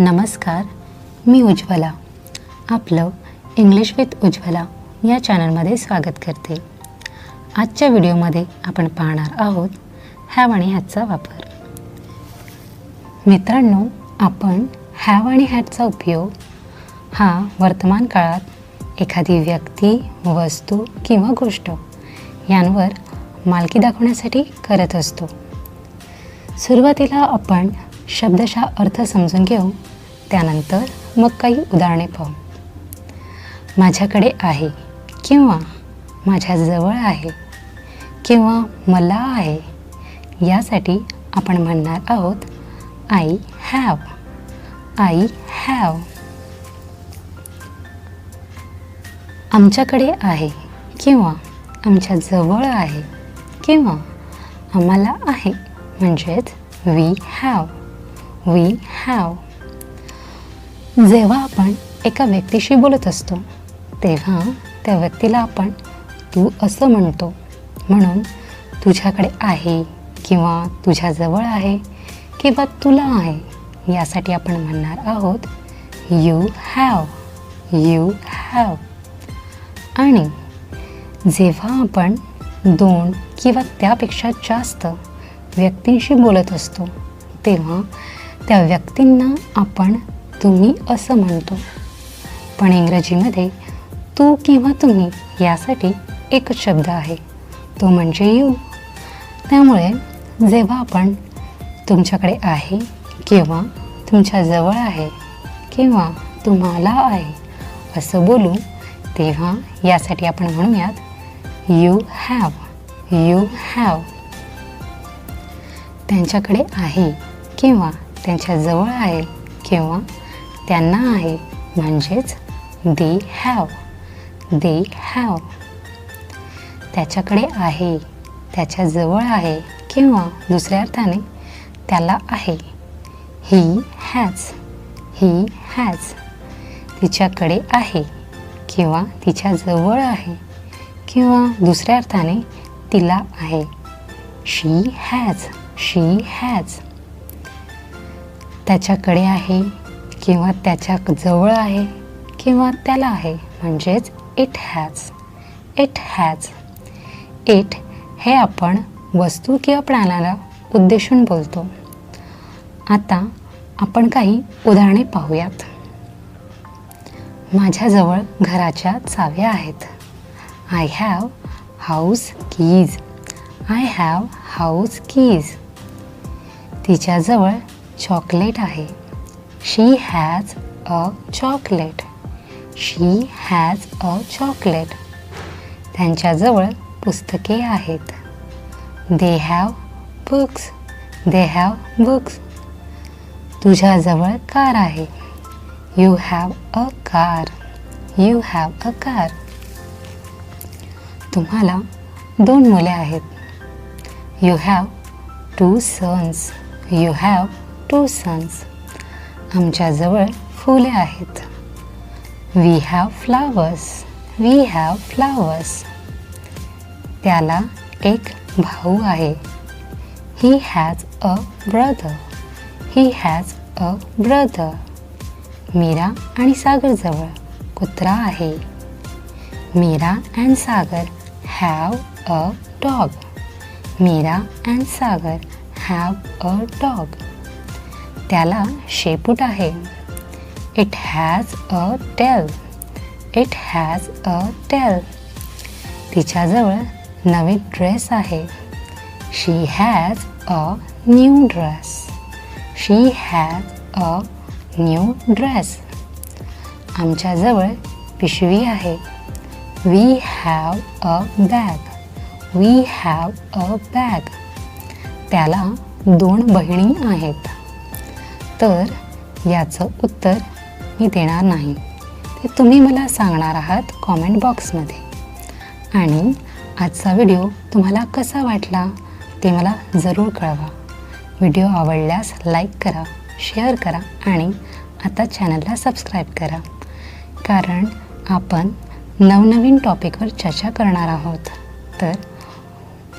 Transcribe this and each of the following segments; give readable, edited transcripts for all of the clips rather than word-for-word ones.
नमस्कार, मी उज्ज्वला. आपलं English with Ujjwala या चॅनलमध्ये स्वागत करते. आजच्या व्हिडिओमध्ये आपण पाहणार आहोत हॅव आणि हॅजचा वापर. मित्रांनो, आपण हॅव आणि हॅजचा उपयोग हा वर्तमान काळात एखादी व्यक्ती, वस्तू किंवा गोष्ट यांवर मालकी दाखवण्यासाठी करत असतो. सुरुवातीला आपण शब्दशः अर्थ समजून घेऊ, त्यानंतर मग काही उदाहरणे पाहू. माझ्याकडे आहे किंवा माझ्याजवळ आहे किंवा मला आहे यासाठी आपण म्हणणार आहोत आय हॅव. I have. आमच्याकडे आहे किंवा आमच्याजवळ आहे किंवा आम्हाला आहे म्हणजेच वी हॅव. We have. जेव्हा आपण एका व्यक्तीशी बोलत असतो तेव्हा त्या व्यक्तीला आपण तू असं म्हणतो. म्हणून तुझ्याकडे आहे किंवा तुझ्याजवळ आहे किंवा तुला आहे यासाठी आपण म्हणणार आहोत यू हॅव. You have. आणि जेव्हा आपण 2 किंवा त्यापेक्षा जास्त व्यक्तींशी बोलत असतो तेव्हा त्या व्यक्तींना आपण तुम्ही असं म्हणतो. पण इंग्रजीमध्ये तू किंवा तुम्ही यासाठी एकच शब्द आहे, तो म्हणजे यू. त्यामुळे जेव्हा आपण तुमच्याकडे आहे किंवा तुमच्याजवळ आहे किंवा तुम्हाला आहे असं बोलू तेव्हा यासाठी आपण म्हणूयात यू हॅव. You have. त्यांच्याकडे आहे किंवा त्यांच्याजवळ आहे किंवा त्यांना आहे म्हणजेच दे हॅव. They have. त्याच्याकडे आहे, त्याच्याजवळ आहे किंवा दुसऱ्या अर्थाने त्याला आहे ही हॅज. He has. तिच्याकडे आहे किंवा तिच्याजवळ आहे किंवा दुसऱ्या अर्थाने तिला आहे शी हॅज. She has. त्याच्याकडे आहे किंवा त्याच्याजवळ आहे किंवा त्याला आहे म्हणजेच it has. It has. It हे आपण वस्तू किंवा प्राण्याला उद्देशून बोलतो. आता आपण काही उदाहरणे पाहूयात. माझ्याजवळ घराच्या चाव्या आहेत. I have house keys. I have house keys. तिच्याजवळ चॉकलेट आहे. She has a chocolate. She has a chocolate. त्यांच्याजवळ पुस्तके आहेत. They have books. They have books. तुझ्याजवळ कार आहे. You have a car. You have a car. तुम्हाला 2 मुले आहेत. You have 2 sons. You have 2 sons. आमच्याजवळ फुले आहेत. We have flowers. We have flowers. त्याला एक भाऊ आहे. He has a brother. He has a brother. Meera आणि सागरजवळ कुत्रा आहे. Meera and Sagar have a dog. Meera and Sagar have a dog. त्याला शेपूट आहे. It has a tail. It has a tail. तिच्याजवळ नवीन ड्रेस आहे. She has a new dress. She has a new dress. आमच्याजवळ पिशवी आहे. We have a bag. We have a bag. त्याला 2 बहिणी आहेत. तर याचं उत्तर मी देणार नाही, ते तुम्ही मला सांगणार आहात कॉमेंट बॉक्समध्ये. आणि आजचा व्हिडिओ तुम्हाला कसा वाटला ते मला जरूर कळवा. व्हिडिओ आवडल्यास लाईक करा, शेअर करा आणि आता चॅनलला सबस्क्राईब करा, कारण आपण नवनवीन टॉपिकवर चर्चा करणार आहोत. तर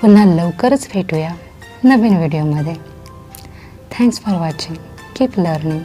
पुन्हा लवकरच भेटूया नवीन व्हिडिओमध्ये. Thanks for watching. Keep learning.